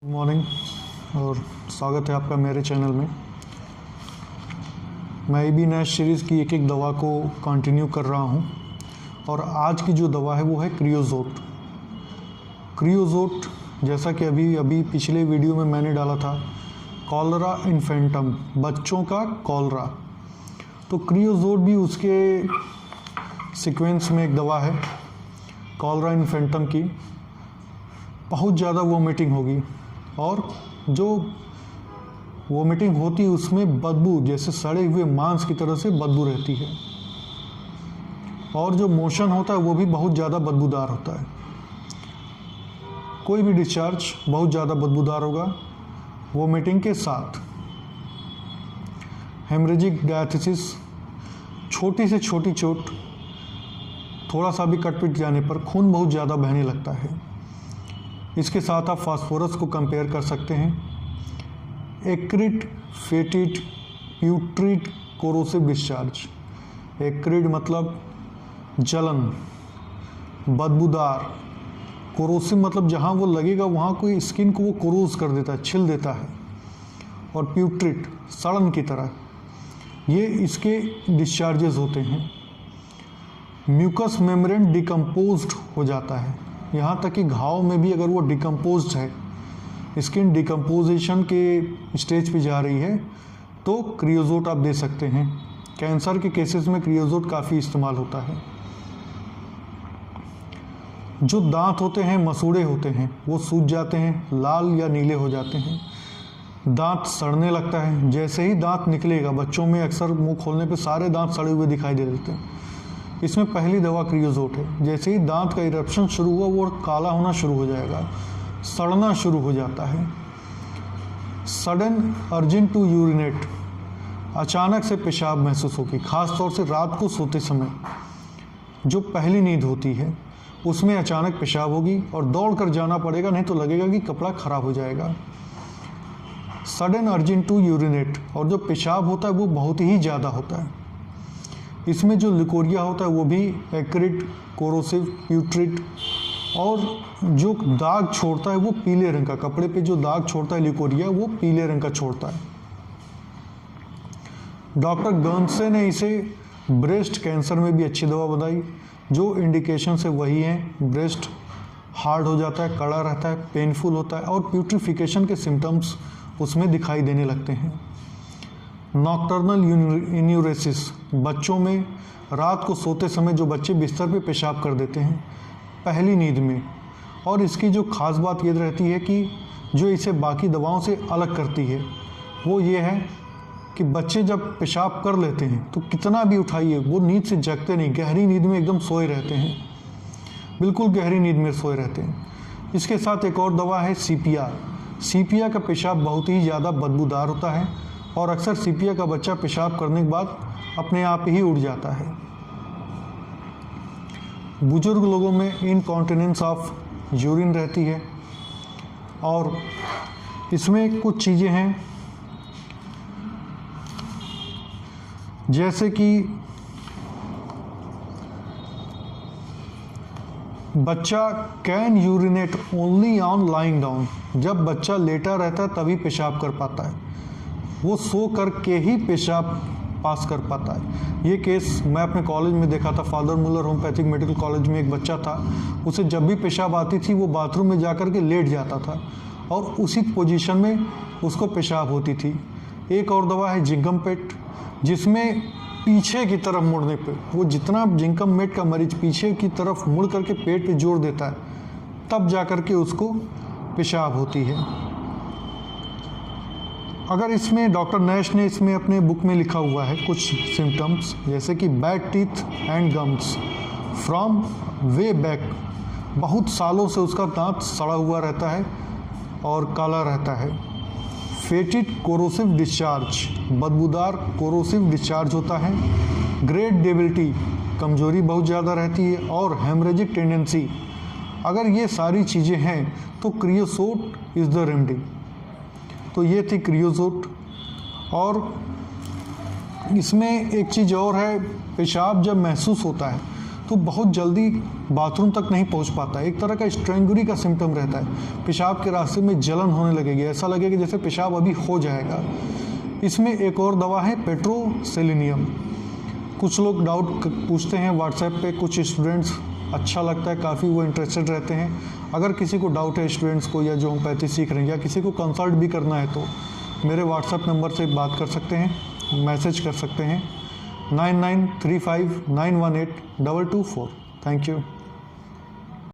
Good morning और स्वागत है आपका मेरे चैनल में। मैं एबी नैश सीरीज़ की एक दवा को कंटिन्यू कर रहा हूं और आज की जो दवा है वो है क्रियोजोट। क्रियोजोट जैसा कि अभी पिछले वीडियो में मैंने डाला था कॉलरा इन्फेंटम, बच्चों का कॉलरा, तो क्रियोजोट भी उसके सीक्वेंस में एक दवा है कॉलरा इन्फेंटम की। बहुत ज़्यादा वोमिटिंग होगी और जो वोमिटिंग होती है उसमें बदबू, जैसे सड़े हुए मांस की तरह से बदबू रहती है और जो मोशन होता है वो भी बहुत ज़्यादा बदबूदार होता है। कोई भी डिस्चार्ज बहुत ज़्यादा बदबूदार होगा वोमिटिंग के साथ। हेमरेजिक डायथिसिस, छोटी से छोटी चोट, थोड़ा सा भी कटपिट जाने पर खून बहुत ज़्यादा बहने लगता है। इसके साथ आप फास्फोरस को कंपेयर कर सकते हैं। Acrid, fetid, putrid, corrosive discharge. Acrid मतलब जलन, बदबूदार। कोरोसिव मतलब जहाँ वो लगेगा वहाँ कोई स्किन को वो कोरोज कर देता है, छिल देता है। और प्यूट्रिड सड़न की तरह, ये इसके डिस्चार्जेस होते हैं। म्यूकस मेम्ब्रेन डिकम्पोज्ड हो जाता है, यहाँ तक कि घाव में भी अगर वो डिकम्पोज्ड है, स्किन डिकम्पोजिशन के स्टेज पे जा रही है, तो क्रियोजोट आप दे सकते हैं। कैंसर के केसेस में क्रियोजोट काफ़ी इस्तेमाल होता है। जो दांत होते हैं, मसूड़े होते हैं, वो सूज जाते हैं, लाल या नीले हो जाते हैं, दांत सड़ने लगता है। जैसे ही दांत निकलेगा, बच्चों में अक्सर मुंह खोलने पे सारे दांत सड़े हुए दिखाई दे देते हैं। इसमें पहली दवा क्रियोजोट है। जैसे ही दांत का इरप्शन शुरू हुआ वो काला होना शुरू हो जाएगा, सड़ना शुरू हो जाता है। सडन अर्जिंग टू यूरिनेट, अचानक से पेशाब महसूस होगी, खास तौर से रात को सोते समय जो पहली नींद होती है उसमें अचानक पेशाब होगी और दौड़ कर जाना पड़ेगा, नहीं तो लगेगा कि कपड़ा खराब हो जाएगा। सडन अर्जिंग टू यूरिनेट, और जो पेशाब होता है वो बहुत ही ज़्यादा होता है। इसमें जो लिकोरिया होता है वो भी एक्रिड, कोरोसिव, प्यूट्रिड, और जो दाग छोड़ता है वो पीले रंग का, कपड़े पे जो दाग छोड़ता है लिकोरिया वो पीले रंग का छोड़ता है। डॉक्टर गर्नसे ने इसे ब्रेस्ट कैंसर में भी अच्छी दवा बताई। जो इंडिकेशन है वही है, ब्रेस्ट हार्ड हो जाता है, कड़ा रहता है, पेनफुल होता है और प्यूट्रिफिकेशन के सिम्टम्स उसमें दिखाई देने लगते हैं। नॉक्टर्नल इन्यूरेसिस, बच्चों में रात को सोते समय जो बच्चे बिस्तर पे पेशाब कर देते हैं पहली नींद में, और इसकी जो खास बात ये रहती है कि जो इसे बाकी दवाओं से अलग करती है वो ये है कि बच्चे जब पेशाब कर लेते हैं तो कितना भी उठाइए वो नींद से जगते नहीं, गहरी नींद में एकदम सोए रहते हैं, बिल्कुल गहरी नींद में सोए रहते हैं। इसके साथ एक और दवा है सीपिया। सीपिया का पेशाब बहुत ही ज़्यादा बदबूदार होता है और अक्सर सीपिया का बच्चा पेशाब करने के बाद अपने आप ही उड़ जाता है। बुजुर्ग लोगों में इनकॉन्टिनेंस ऑफ यूरिन रहती है और इसमें कुछ चीज़ें हैं जैसे कि बच्चा can urinate only on lying down, जब बच्चा लेटा रहता है तभी पेशाब कर पाता है, वो सो करके ही पेशाब पास कर पाता है। ये केस मैं अपने कॉलेज में देखा था, फादर मुलर होम्योपैथिक मेडिकल कॉलेज में एक बच्चा था, उसे जब भी पेशाब आती थी वो बाथरूम में जा कर के लेट जाता था और उसी पोजीशन में उसको पेशाब होती थी। एक और दवा है जिंकम पेट, जिसमें पीछे की तरफ मुड़ने पे वो जितना जिंकम मेट का मरीज पीछे की तरफ मुड़ करके पेट पे जोर देता है तब जा कर के उसको पेशाब होती है। अगर इसमें डॉक्टर नैश ने इसमें अपने बुक में लिखा हुआ है कुछ सिम्टम्स, जैसे कि bad teeth and gums from way back, बहुत सालों से उसका दांत सड़ा हुआ रहता है और काला रहता है। फेटिड कोरोसिव डिस्चार्ज, बदबूदार कोरोसिव डिस्चार्ज होता है। ग्रेट डेबिलिटी, कमजोरी बहुत ज़्यादा रहती है और हेमरेजिक टेंडेंसी। अगर ये सारी चीज़ें हैं तो क्रियोजोट इज़ द रेमेडी। तो ये थी क्रियोजोट। और इसमें एक चीज़ और है, पेशाब जब महसूस होता है तो बहुत जल्दी बाथरूम तक नहीं पहुंच पाता है। एक तरह का स्ट्रेंगुरी का सिम्टम रहता है, पेशाब के रास्ते में जलन होने लगेगी, ऐसा लगेगा जैसे पेशाब अभी हो जाएगा। इसमें एक और दवा है पेट्रोसेलिनियम। कुछ लोग डाउट पूछते हैं व्हाट्सएप पे, कुछ स्टूडेंट्स अच्छा लगता है काफ़ी, वो इंटरेस्टेड रहते हैं। अगर किसी को डाउट है स्टूडेंट्स को, या जो होम्योपैथी सीख रहे हैं, या किसी को कंसल्ट भी करना है, तो मेरे व्हाट्सएप नंबर से बात कर सकते हैं, मैसेज कर सकते हैं 9935918224। Thank you.